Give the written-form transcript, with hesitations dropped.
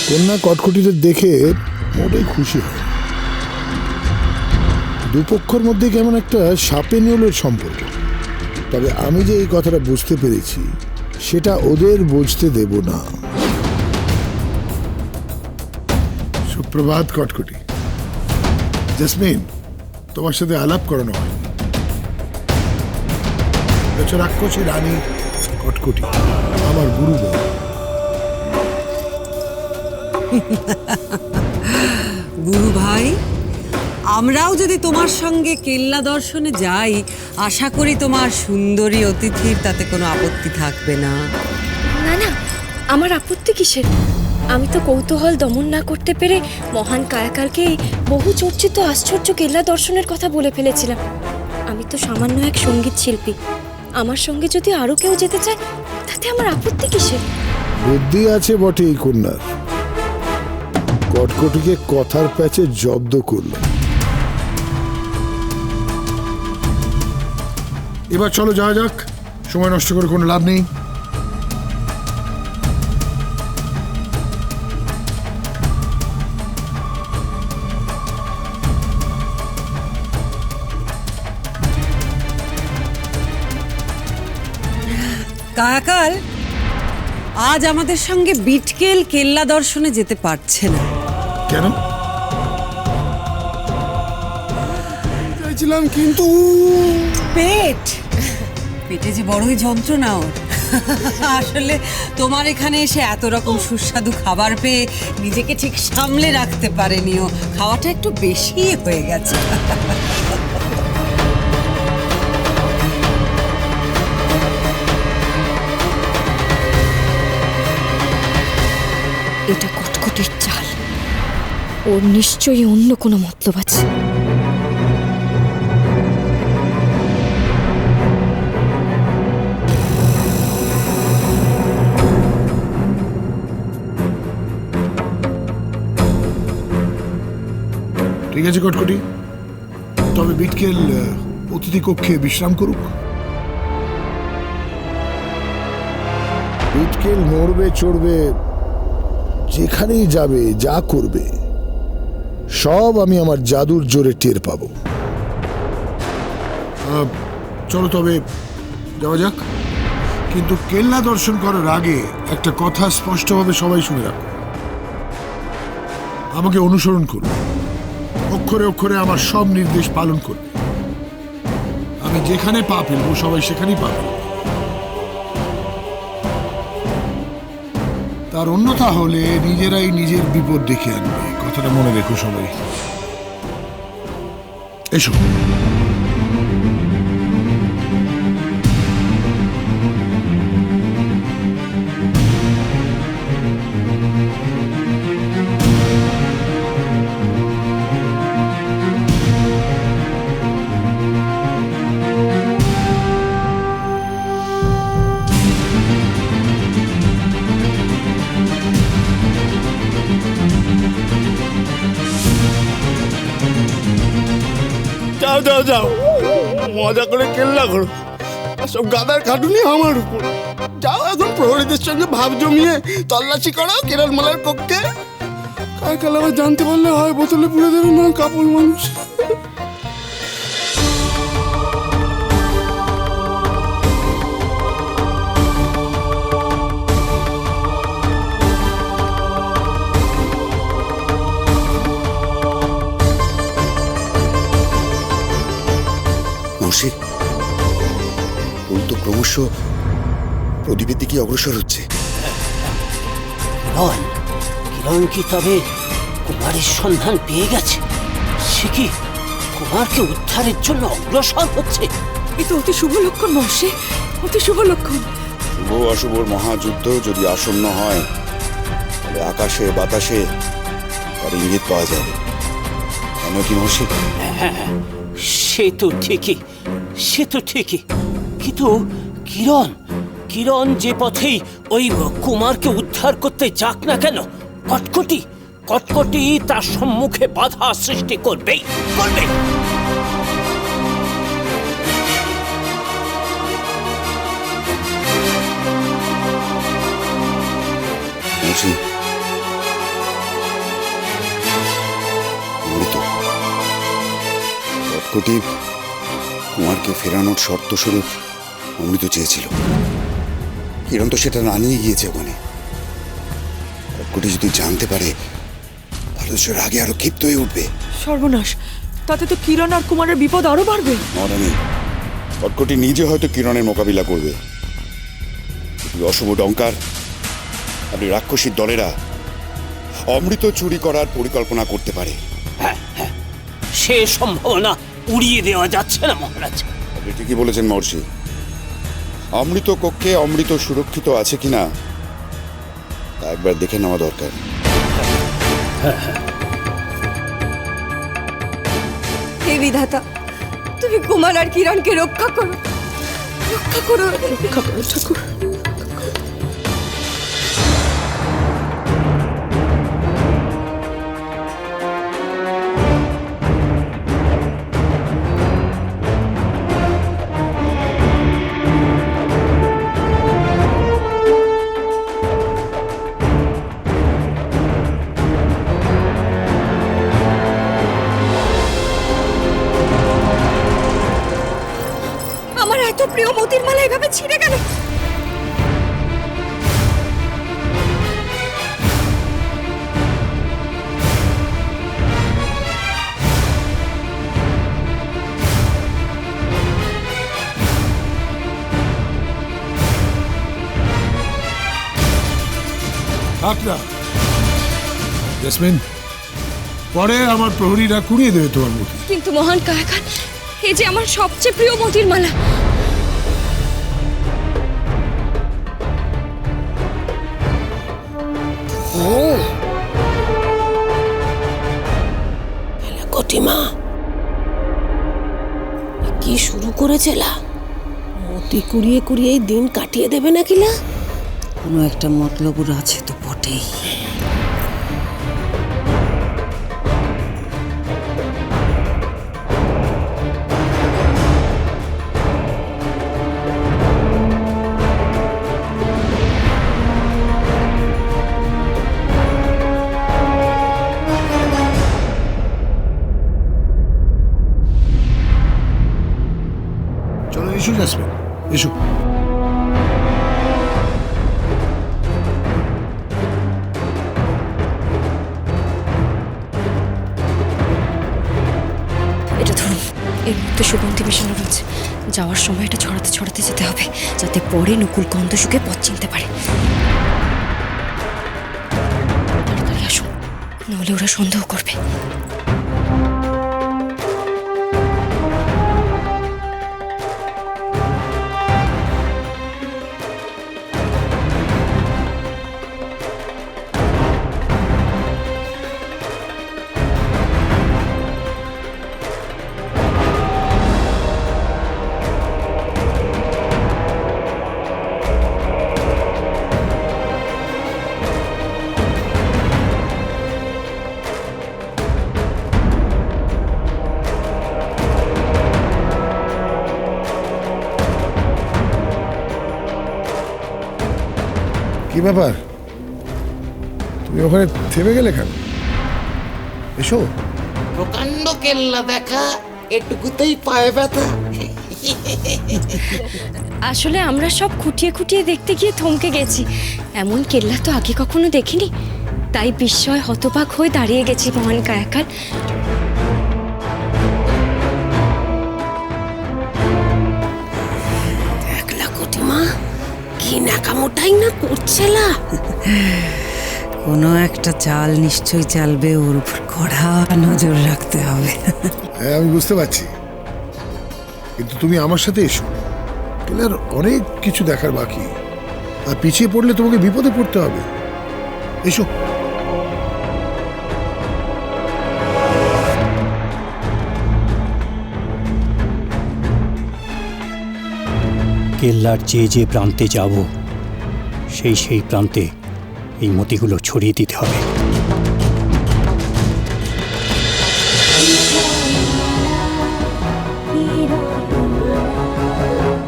কন্যা কটকটিতে দেখে মোটেই খুশি হয়। দুপক্ষের মধ্যে কেমন একটা সাপে নেউলের সম্পর্ক। তবে আমি যে এই কথাটা বুঝতে পেরেছি সেটা ওদের বুঝতে দেব না। সুপ্রভাত কটকটি। জেসমিন, তোমার সাথে আলাপ করানো হয়নি। রাক্ষসী রানী কটকটি আমার গুরু বোন। গুরু ভাই, আমরাও যদি তোমার সঙ্গে কেল্লা দর্শনে যাই, আশা করি তোমার সুন্দরী অতিথির তাতে কোনো আপত্তি থাকবে না। না না, আমার আপত্তি কিসের? আমি তো কৌতূহল দমন না করতে পেরে মহান কায়াকারকে এই বহু চর্চিত আশ্চর্য কেল্লা দর্শনের কথা বলে ফেলেছিলাম। আমি তো সামান্য এক সঙ্গীত শিল্পী। আমার সঙ্গে যদি আরো কেউ যেতে চায় তাতে আমার আপত্তি কিসের? বুদ্ধি আছে বটে এই কন্যার। কটকটিকে কথার প্যাচে জব্দ করল। এবার চলো যাওয়া যাক, সময় নষ্ট করে কোনো লাভ নেই। কায়াকাল আজ আমাদের সঙ্গে বিটকেল কেল্লা দর্শনে যেতে পারছে না। কেন? চাইছিলাম কিন্তু পেটে যে বড়ই যন্ত্রণা ওর। আসলে তোমার এখানে এসে এত রকম সুস্বাদু খাবার পেয়ে নিজেকে ঠিক সামলে রাখতে পারেনি ও। খাওয়াটা একটু বেশি হয়ে গেছে। এটা কটকটির চাল। ওর নিশ্চয়ই অন্য কোনো মতলব আছে। ঠিক আছে কটকটি, তবে বিটকেল অতিথি কক্ষে বিশ্রাম করুক। বিটকেল নড়বে চড়বে, যেখানেই যাবে, যা করবে সব আমি আমার জাদুর জোরে টের পাবো। চলো তবে যাওয়া যাক, কিন্তু কেল্লা দর্শন করার আগে একটা কথা স্পষ্টভাবে সবাই শুনে রাখো। আমাকে অনুসরণ করুন, অক্ষরে অক্ষরে আমার সব নির্দেশ পালন করবে। আমি যেখানে পা ফেলবো সবাই সেখানেই পা ফেলবে। তার অন্যথা হলে নিজেরাই নিজের বিপদ ডেকে আনবে। কথাটা মনে রেখো সবাই। এসো। যাও যাও যাও, মজা করে কেল্লা করো। সব গাদার খাটুনি আমার উপর। যাও এখন প্রহরীদের সঙ্গে ভাব জমিয়ে তল্লাশি করো কেরলমালার কক্ষে। কাল আবার জানতে পারলে হয় বোতলে পুড়ে দেবে না কাপড় মানুষ। ফুল তো ক্রমশ প্রদীপের দিকে অগ্রসর হচ্ছে। কিরণ কি তবে কুমারের সন্ধান পেয়ে গেছে? সে কি কুমারকে উদ্ধারের জন্য অগ্রসর হচ্ছে? এ তো অতি শুভ লক্ষণ মহর্ষি, অতি শুভ লক্ষণ। শুভ অশুভর মহাযুদ্ধ যদি আসন্ন হয় তাহলে আকাশে বাতাসে তার ইঙ্গিত পাওয়া যাবে। কেন কি মহর্ষি? সে তো ঠিকই, সে তো ঠিকই, কিন্তু কিরণ কিরণ যে পথেই ওই কুমারকে উদ্ধার করতে যাক না কেন, কটকটি কটকটি তার সম্মুখে বাধা সৃষ্টি করবেই করবে। কোটি কুমারকে ফেরানোর শর্ত স্বরূপ অমৃত চেয়েছিল। কিরণ তো সেটা না নিয়ে গিয়েছে ওখানে। কোটি যদি জানতে পারে তাহলে সে রাগে আরো ক্ষিপ্ত হয়ে উঠবে। সর্বনাশ, তাতে তো কিরণ আর কুমারের বিপদ আরো বাড়বে। মরানি কটকটি নিজে হয়তো কিরণের মোকাবিলা করবে। অশুভ ডঙ্কার আপনি রাক্ষসীর দলেরা অমৃত চুরি করার পরিকল্পনা করতে পারে। সে সম্ভাবনা উড়িয়ে দেওয়া যাচ্ছে না মহারাজ। আপনি ঠিকই বলেছেন মহর্ষি। অমৃত কক্ষে অমৃত সুরক্ষিত আছে কিনা তা একবার দেখে নেওয়া দরকার। হে বিধাতা, তুমি কুমার আর কিরণকে রক্ষা করো, রক্ষা করো, রক্ষা করো ঠাকুর। আমার এত প্রিয় মতির মালা এভাবে ছিঁড়ে গেল। থাক না জেসমিন, পরে আমার প্রহরীরা কুড়িয়ে দেবে তোমার মতি। কিন্তু মহান কায়াকার, এ যে আমার সবচেয়ে প্রিয় মতির মালা। কটিমা কি শুরু করেছিলা? মতি কুড়িয়ে কুড়িয়ে দিন কাটিয়ে দেবে নাকিলা? কোনো একটা মতলব ওর আছে তো বটেই। চলো এসো জেসমিন, এসো। এটা ধরুন, এর মধ্যে সুগন্ধি মেশানো রয়েছে। যাওয়ার সময় এটা ছড়াতে ছড়াতে যেতে হবে, যাতে পরে নকুল গন্ধ শুকে পথ চিনতে পারে। তাড়াতাড়ি আসুন, নাহলে ওরা সন্দেহ করবে। কি ব্যাপার, তুমি ওখানে থেমে গেলে কেন? এসো। প্রকাণ্ড কেল্লা দেখা, এটুকুতেই পায়ে ব্যথা। আসলে আমরা সব খুঁটিয়ে খুঁটিয়ে দেখতে গিয়ে থমকে গেছি। এমন কেল্লা তো আগে কখনো দেখিনি, তাই বিস্ময় হতবাক হয়ে দাঁড়িয়ে গেছি মহান কায়াকার। দেখলা কটিমা কি নাকামোটাই না করছেলা? কোনো একটা চাল নিশ্চয়ই চালবে, ওর উপর কড়া নজর রাখতে হবে। হ্যাঁ, আমি বুঝতে পারছি, কিন্তু তুমি আমার সাথে এসো। কেলার অনেক কিছু দেখার বাকি, আর পিছিয়ে পড়লে তোমাকে বিপদে পড়তে হবে। এসো। কেল্লার যে যে প্রান্তে যাব সেই প্রান্তে এই মতিগুলো ছড়িয়ে দিতে হবে।